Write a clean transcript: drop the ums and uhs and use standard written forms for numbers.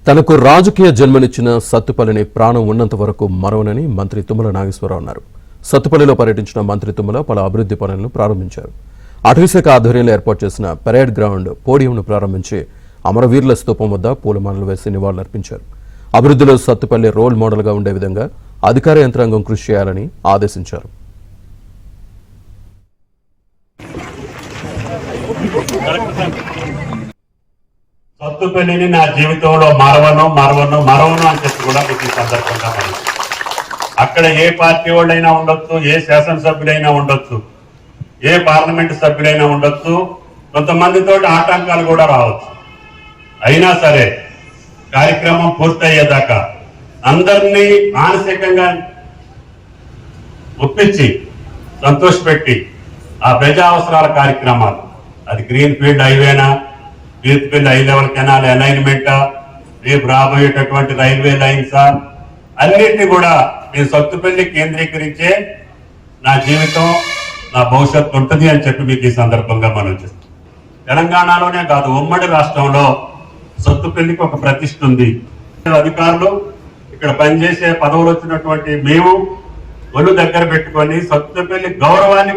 తనకు రాజకీయ జన్మనిచ్చిన సత్తుపల్లిని ప్రాణం ఉన్నంత వరకు మరవనని మంత్రి తుమ్మల నాగేశ్వరరావు అన్నారు. సత్తుపల్లిలో పర్యటించిన మంత్రి తుమ్మల పలు అభివృద్ధి పనులను ప్రారంభించారు. అటవీశాఖ ఆధ్వర్యంలో ఏర్పాటు చేసిన పెరేడ్ గ్రౌండ్ పోడియంను ప్రారంభించి అమరవీరుల స్తూపం వద్ద పూలమాలలు వేసి నివాళులర్పించారు. అభివృద్ధిలో సత్తుపల్లి రోల్ మోడల్గా ఉండే విధంగా అధికార యంత్రాంగం కృషి చేయాలని ఆదేశించారు. సత్తుపల్లిని నా జీవితంలో మరవను అని చెప్పి కూడా ఈ సందర్భంగా అక్కడ ఏ పార్టీ వాళ్ళైనా ఉండొచ్చు, ఏ శాసనసభ్యులైనా ఉండొచ్చు, ఏ పార్లమెంట్ సభ్యులైనా ఉండొచ్చు, కొంతమందితో ఆటంకాలు కూడా రావచ్చు. అయినా సరే కార్యక్రమం పూర్తయ్యేదాకా అందరినీ మానసికంగా ఒప్పించి సంతోషపెట్టి ఆ ప్రజా అవసరాల కార్యక్రమాలు, అది గ్రీన్ ఫీల్డ్ హైవేనా, బీర్త్పల్లి హై లెవెల్ కెనాల్ అలైన్మెంటా, రేపు రాబోయేటటువంటి రైల్వే లైన్సా, అన్నింటినీ కూడా నేను సత్తుపల్లి కేంద్రీకరించే నా జీవితం, నా భవిష్యత్తు ఉంటుంది అని చెప్పి మీకు ఈ సందర్భంగా మనం చేస్తాం. తెలంగాణలోనే కాదు, ఉమ్మడి రాష్ట్రంలో సత్తుపల్లికి ఒక ప్రతిష్ఠ ఉంది. అధికారులు, ఇక్కడ పనిచేసే పదవులు వచ్చినటువంటి మేము ఒళ్ళు దగ్గర పెట్టుకొని సత్తుపల్లి గౌరవాన్ని